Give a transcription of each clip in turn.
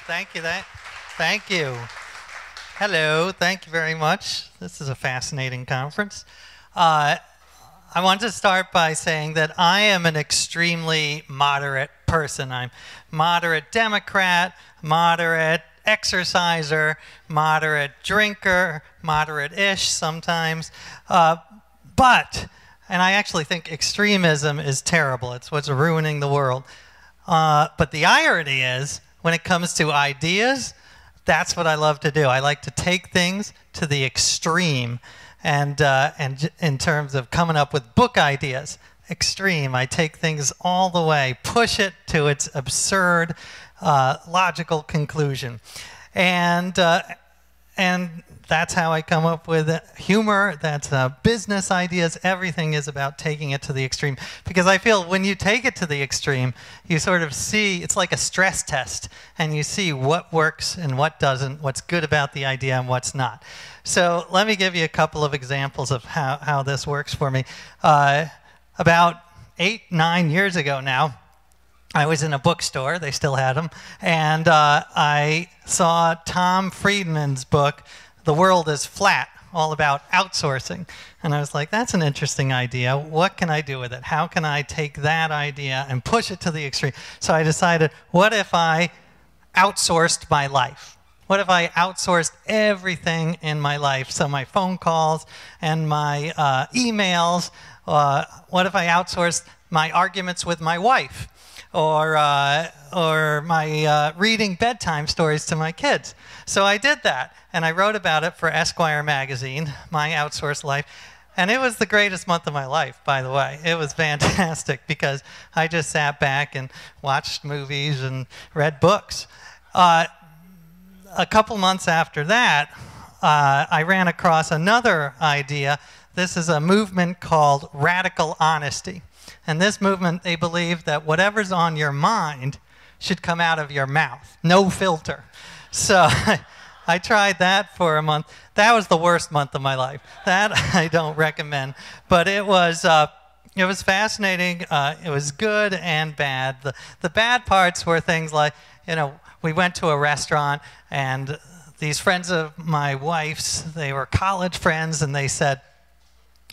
Thank you. Thank you. Hello. Thank you very much. This is a fascinating conference. I want to start by saying that I am an extremely moderate person. I'm moderate Democrat, moderate exerciser, moderate drinker, moderate-ish sometimes. And I actually think extremism is terrible. It's what's ruining the world. But the irony is, when it comes to ideas, that's what I love to do. I like to take things to the extreme. And in terms of coming up with book ideas, extreme. I take things all the way, push it to its absurd, logical conclusion. And that's how I come up with humor. That's business ideas. Everything is about taking it to the extreme. Because I feel when you take it to the extreme, you sort of see, it's like a stress test, and you see what works and what doesn't, what's good about the idea and what's not. So let me give you a couple of examples of how this works for me. About 8-9 years ago now, I was in a bookstore, they still had them, and I saw Tom Friedman's book, The World is Flat, all about outsourcing. And I was like, that's an interesting idea. What can I do with it? How can I take that idea and push it to the extreme? So I decided, what if I outsourced my life? What if I outsourced everything in my life? So my phone calls and my emails. What if I outsourced my arguments with my wife? Or my reading bedtime stories to my kids. So I did that, and I wrote about it for Esquire magazine, my outsourced life. And it was the greatest month of my life, by the way. It was fantastic because I just sat back and watched movies and read books. A couple months after that, I ran across another idea. This is a movement called radical honesty. And this movement, they believe that whatever's on your mind should come out of your mouth. No filter. So I tried that for a month. That was the worst month of my life. That I don't recommend. But it was fascinating. It was good and bad. The bad parts were things like, we went to a restaurant, and these friends of my wife's, they were college friends, and they said,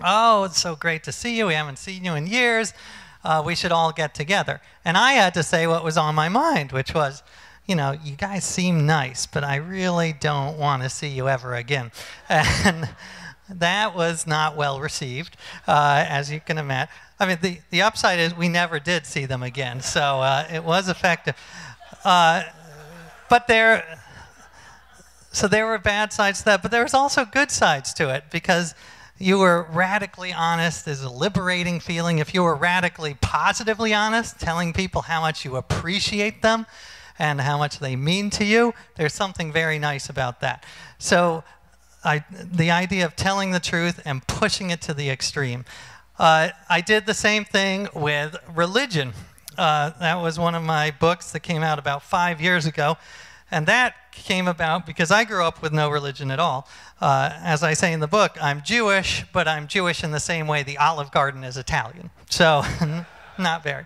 "Oh, it's so great to see you. We haven't seen you in years. We should all get together." And I had to say what was on my mind, which was, you guys seem nice, but I really don't want to see you ever again. And that was not well received, as you can imagine. I mean, the upside is we never did see them again, so it was effective. But there were bad sides to that, but there was also good sides to it, because you were radically honest. There's a liberating feeling. If you were radically positively honest, telling people how much you appreciate them and how much they mean to you, there's something very nice about that. So the idea of telling the truth and pushing it to the extreme. I did the same thing with religion. That was one of my books that came out about 5 years ago. And that came about because I grew up with no religion at all. As I say in the book, I'm Jewish, but I'm Jewish in the same way the Olive Garden is Italian. So, not very.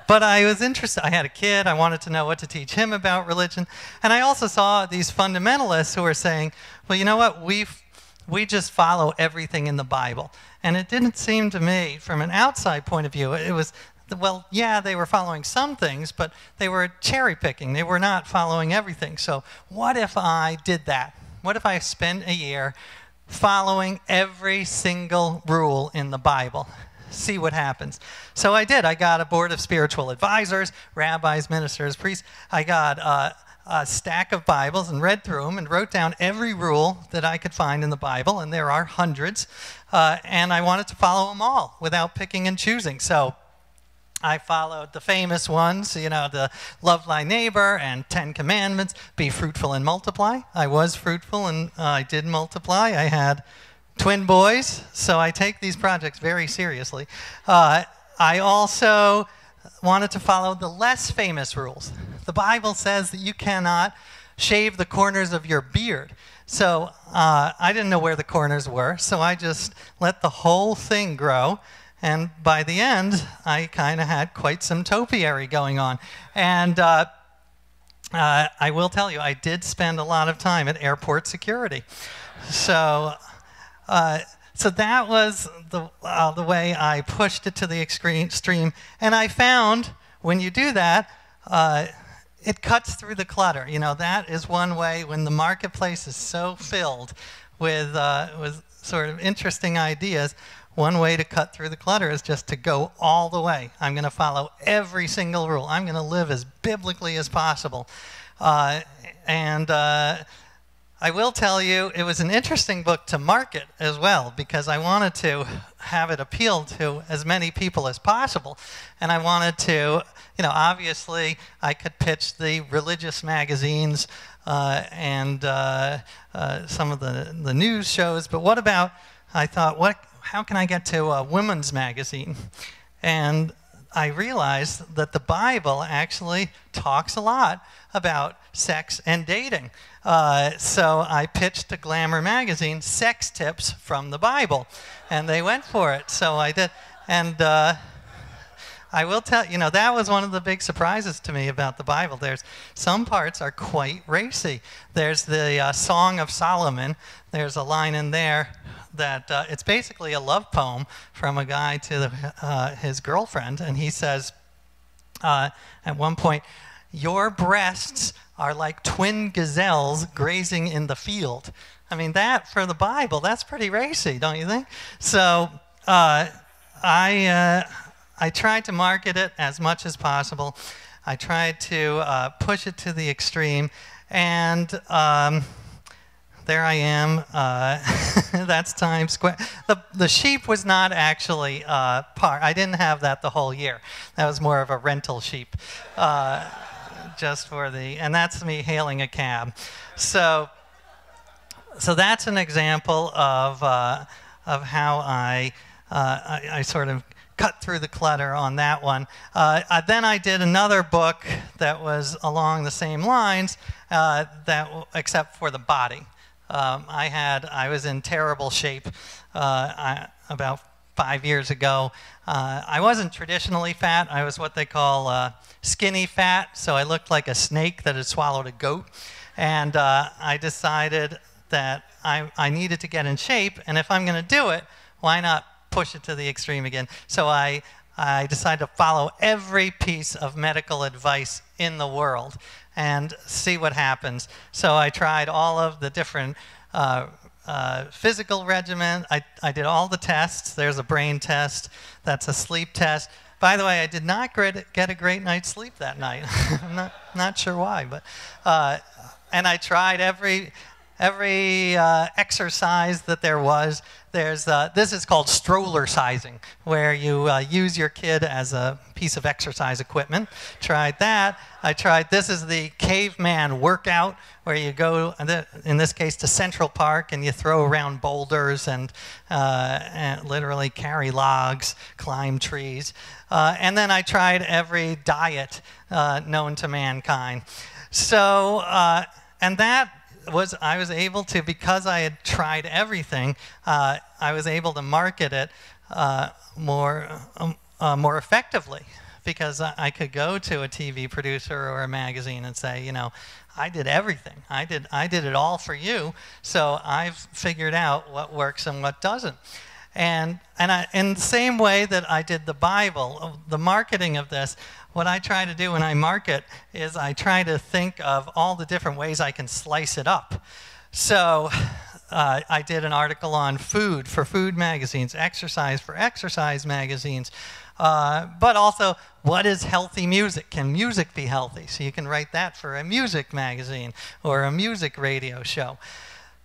But I was interested. I had a kid. I wanted to know what to teach him about religion. And I also saw these fundamentalists who were saying, well, you know what? We just follow everything in the Bible. And it didn't seem to me, from an outside point of view, it was, well, yeah, they were following some things, but they were cherry picking. They were not following everything. So what if I did that? What if I spent a year following every single rule in the Bible? See what happens. So I did. I got a board of spiritual advisors, rabbis, ministers, priests. I got a stack of Bibles and read through them and wrote down every rule that I could find in the Bible, and there are hundreds. And I wanted to follow them all without picking and choosing. So I followed the famous ones, the love thy neighbor and 10 commandments, be fruitful and multiply. I was fruitful and I did multiply. I had twin boys, so I take these projects very seriously. I also wanted to follow the less famous rules. The Bible says that you cannot shave the corners of your beard. So I didn't know where the corners were, so I just let the whole thing grow. And by the end, I kind of had quite some topiary going on. And I will tell you, I did spend a lot of time at airport security. So, so that was the way I pushed it to the extreme. And I found when you do that, it cuts through the clutter. You know, that is one way when the marketplace is so filled with sort of interesting ideas. One way to cut through the clutter is just to go all the way. I'm going to follow every single rule. I'm going to live as biblically as possible. I will tell you, it was an interesting book to market as well, because I wanted to have it appeal to as many people as possible. And I wanted to, you know, obviously I could pitch the religious magazines and some of the news shows, but what about, I thought, how can I get to a women's magazine? And I realized that the Bible actually talks a lot about sex and dating. So I pitched to Glamour magazine sex tips from the Bible, and they went for it. So I did, and I will tell you, that was one of the big surprises to me about the Bible. There's some parts are quite racy. There's the Song of Solomon. There's a line in there that it's basically a love poem from a guy to his girlfriend, and he says at one point, "Your breasts are like twin gazelles grazing in the field." I mean, that for the Bible, that's pretty racy, don't you think? So I tried to market it as much as possible. I tried to push it to the extreme, and there I am. That's Times Square. The sheep was not actually part. I didn't have that the whole year. That was more of a rental sheep, just for the. And that's me hailing a cab. So that's an example of how I sort of cut through the clutter on that one. Then I did another book that was along the same lines, except for the body. I was in terrible shape about 5 years ago. I wasn't traditionally fat. I was what they call skinny fat, so I looked like a snake that had swallowed a goat. And I decided that I needed to get in shape, and if I'm going to do it, why not push it to the extreme again? So I decided to follow every piece of medical advice in the world and see what happens. So I tried all of the different physical regimen. I did all the tests. There's a brain test. That's a sleep test. By the way, I did not get a great night's sleep that night. I'm not sure why, but and I tried every exercise that there was. This is called stroller sizing, where you use your kid as a piece of exercise equipment. Tried that. This is the caveman workout, where you go, in this case, to Central Park, and you throw around boulders and literally carry logs, climb trees. And then I tried every diet known to mankind. So, and that I was able to, because I had tried everything, I was able to market it more effectively, because I could go to a TV producer or a magazine and say, I did everything. I did it all for you, so I've figured out what works and what doesn't. And in the same way that I did the Bible, the marketing of this, what I try to do when I market is I try to think of all the different ways I can slice it up. So I did an article on food for food magazines, exercise for exercise magazines, but also what is healthy music? Can music be healthy? So you can write that for a music magazine or a music radio show.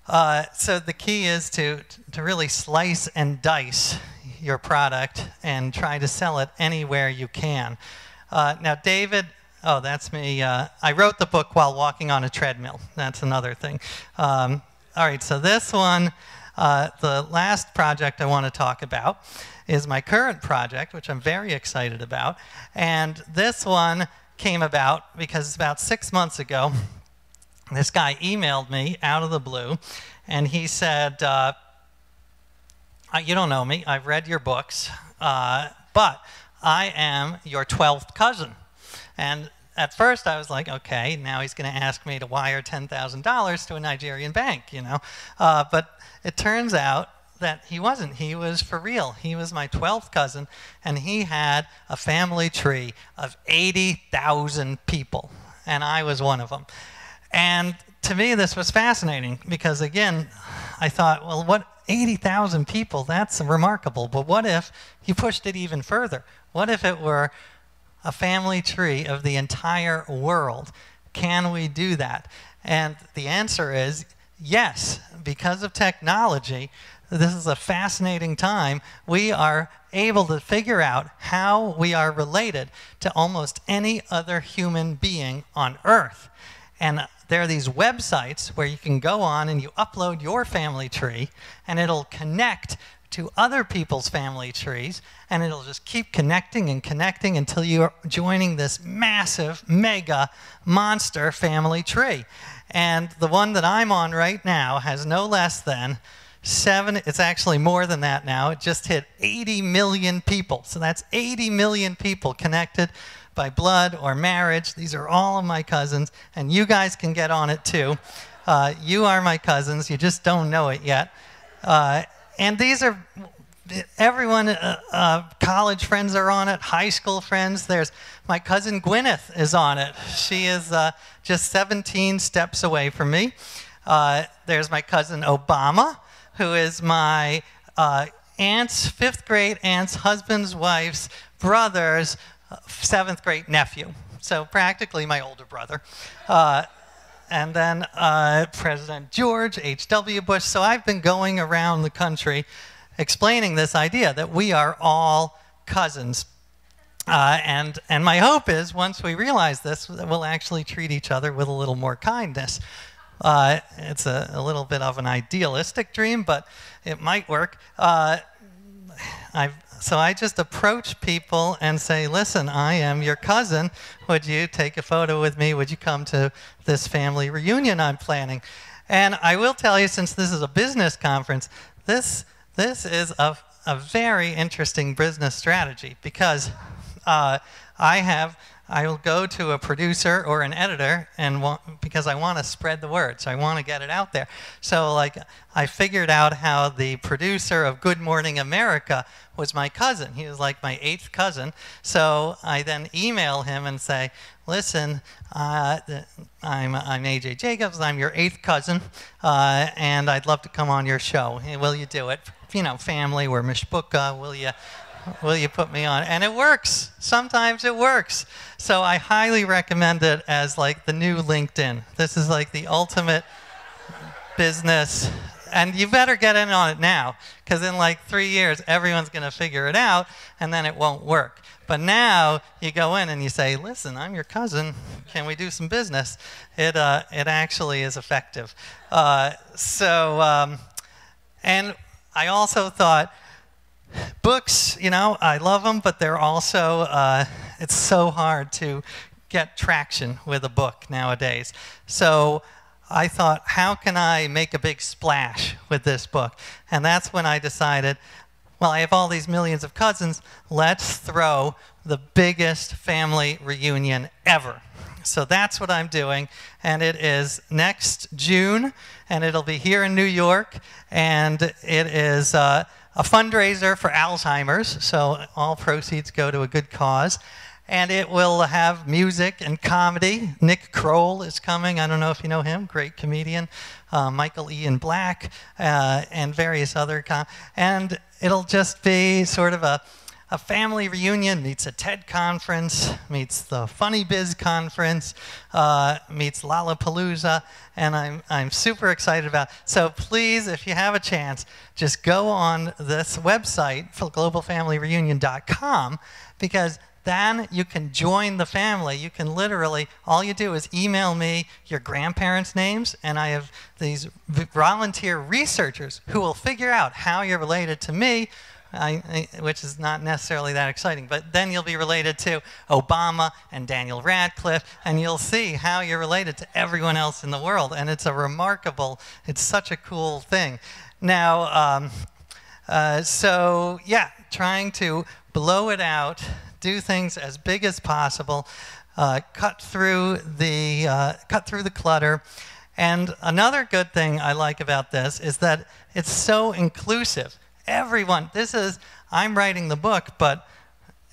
So the key is to really slice and dice your product and try to sell it anywhere you can. Now, David, that's me. I wrote the book while walking on a treadmill. That's another thing. All right, so this one, the last project I want to talk about is my current project, which I'm very excited about. And this one came about because about 6 months ago, this guy emailed me out of the blue, and he said, you don't know me, I've read your books, but I am your 12th cousin. And at first I was like, okay, now he's going to ask me to wire $10,000 to a Nigerian bank, you know. But it turns out that he wasn't. He was for real. He was my 12th cousin, and he had a family tree of 80,000 people, and I was one of them. And to me, this was fascinating because, again, I thought, well, what 80,000 people, that's remarkable. But what if you pushed it even further? What if it were a family tree of the entire world? Can we do that? And the answer is yes. Because of technology, this is a fascinating time. We are able to figure out how we are related to almost any other human being on Earth. And there are these websites where you can go on and you upload your family tree, and it'll connect to other people's family trees, and it'll just keep connecting and connecting until you're joining this massive, mega, monster family tree. And the one that I'm on right now has no less than it's actually more than that now. It just hit 80 million people. So that's 80 million people connected by blood or marriage. These are all of my cousins, and you guys can get on it too. You are my cousins. You just don't know it yet. And these are everyone, college friends are on it, high school friends. There's my cousin Gwyneth is on it. She is just 17 steps away from me. There's my cousin Obama, who is my aunt's, 5th grade aunt's husband's wife's brother's 7th grade nephew. So practically my older brother. And then President George H.W. Bush. So I've been going around the country explaining this idea that we are all cousins. And my hope is once we realize this, we'll actually treat each other with a little more kindness. It's a little bit of an idealistic dream, but it might work. So I just approach people and say, listen, I am your cousin. Would you take a photo with me? Would you come to this family reunion I'm planning? And I will tell you, since this is a business conference, this is a very interesting business strategy because I will go to a producer or an editor because I want to spread the word. So I want to get it out there. So like I figured out how the producer of Good Morning America was my cousin. He was like my 8th cousin. So I then email him and say, listen, I'm AJ Jacobs. I'm your 8th cousin, and I'd love to come on your show. Will you do it? You know, family, we're mishpucha. Will you put me on? And it works. Sometimes it works. So I highly recommend it as like the new LinkedIn. This is like the ultimate business. And you better get in on it now, because in like 3 years, everyone's going to figure it out, and then it won't work. But now you go in and you say, listen, I'm your cousin. Can we do some business? It actually is effective. And I also thought, books, you know, I love them, but they're also, it's so hard to get traction with a book nowadays. So I thought, how can I make a big splash with this book? And that's when I decided, well, I have all these millions of cousins, let's throw the biggest family reunion ever. So that's what I'm doing, and it is next June, and it'll be here in New York, and it is a fundraiser for Alzheimer's, so all proceeds go to a good cause. And it will have music and comedy. Nick Kroll is coming. I don't know if you know him, great comedian. Michael Ian Black, and various other. And it'll just be sort of a family reunion, meets a TED conference, meets the FunnyBizz conference, meets Lollapalooza, and I'm super excited about it. So please, if you have a chance, just go on this website, globalfamilyreunion.com, because then you can join the family. You can literally, all you do is email me your grandparents' names, and I have these volunteer researchers who will figure out how you're related to me, which is not necessarily that exciting, but then you'll be related to Obama and Daniel Radcliffe, and you'll see how you're related to everyone else in the world, and it's it's such a cool thing. Now, so yeah, trying to blow it out, do things as big as possible. cut through the clutter. And another good thing I like about this is that it's so inclusive. Everyone, I'm writing the book, but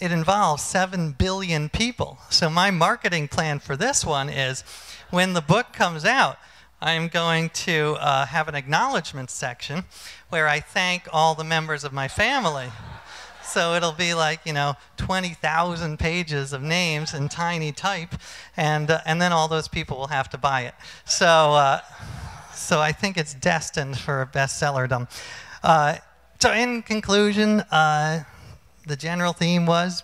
it involves 7 billion people. So my marketing plan for this one is when the book comes out, I'm going to have an acknowledgement section where I thank all the members of my family. So it'll be like, 20,000 pages of names in tiny type, and then all those people will have to buy it. So I think it's destined for bestsellerdom. So in conclusion, the general theme was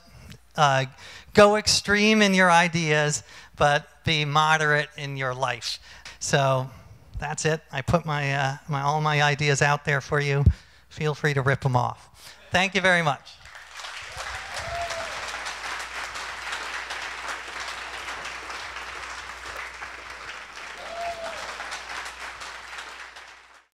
go extreme in your ideas, but be moderate in your life. So that's it. I put all my ideas out there for you. Feel free to rip them off. Thank you very much.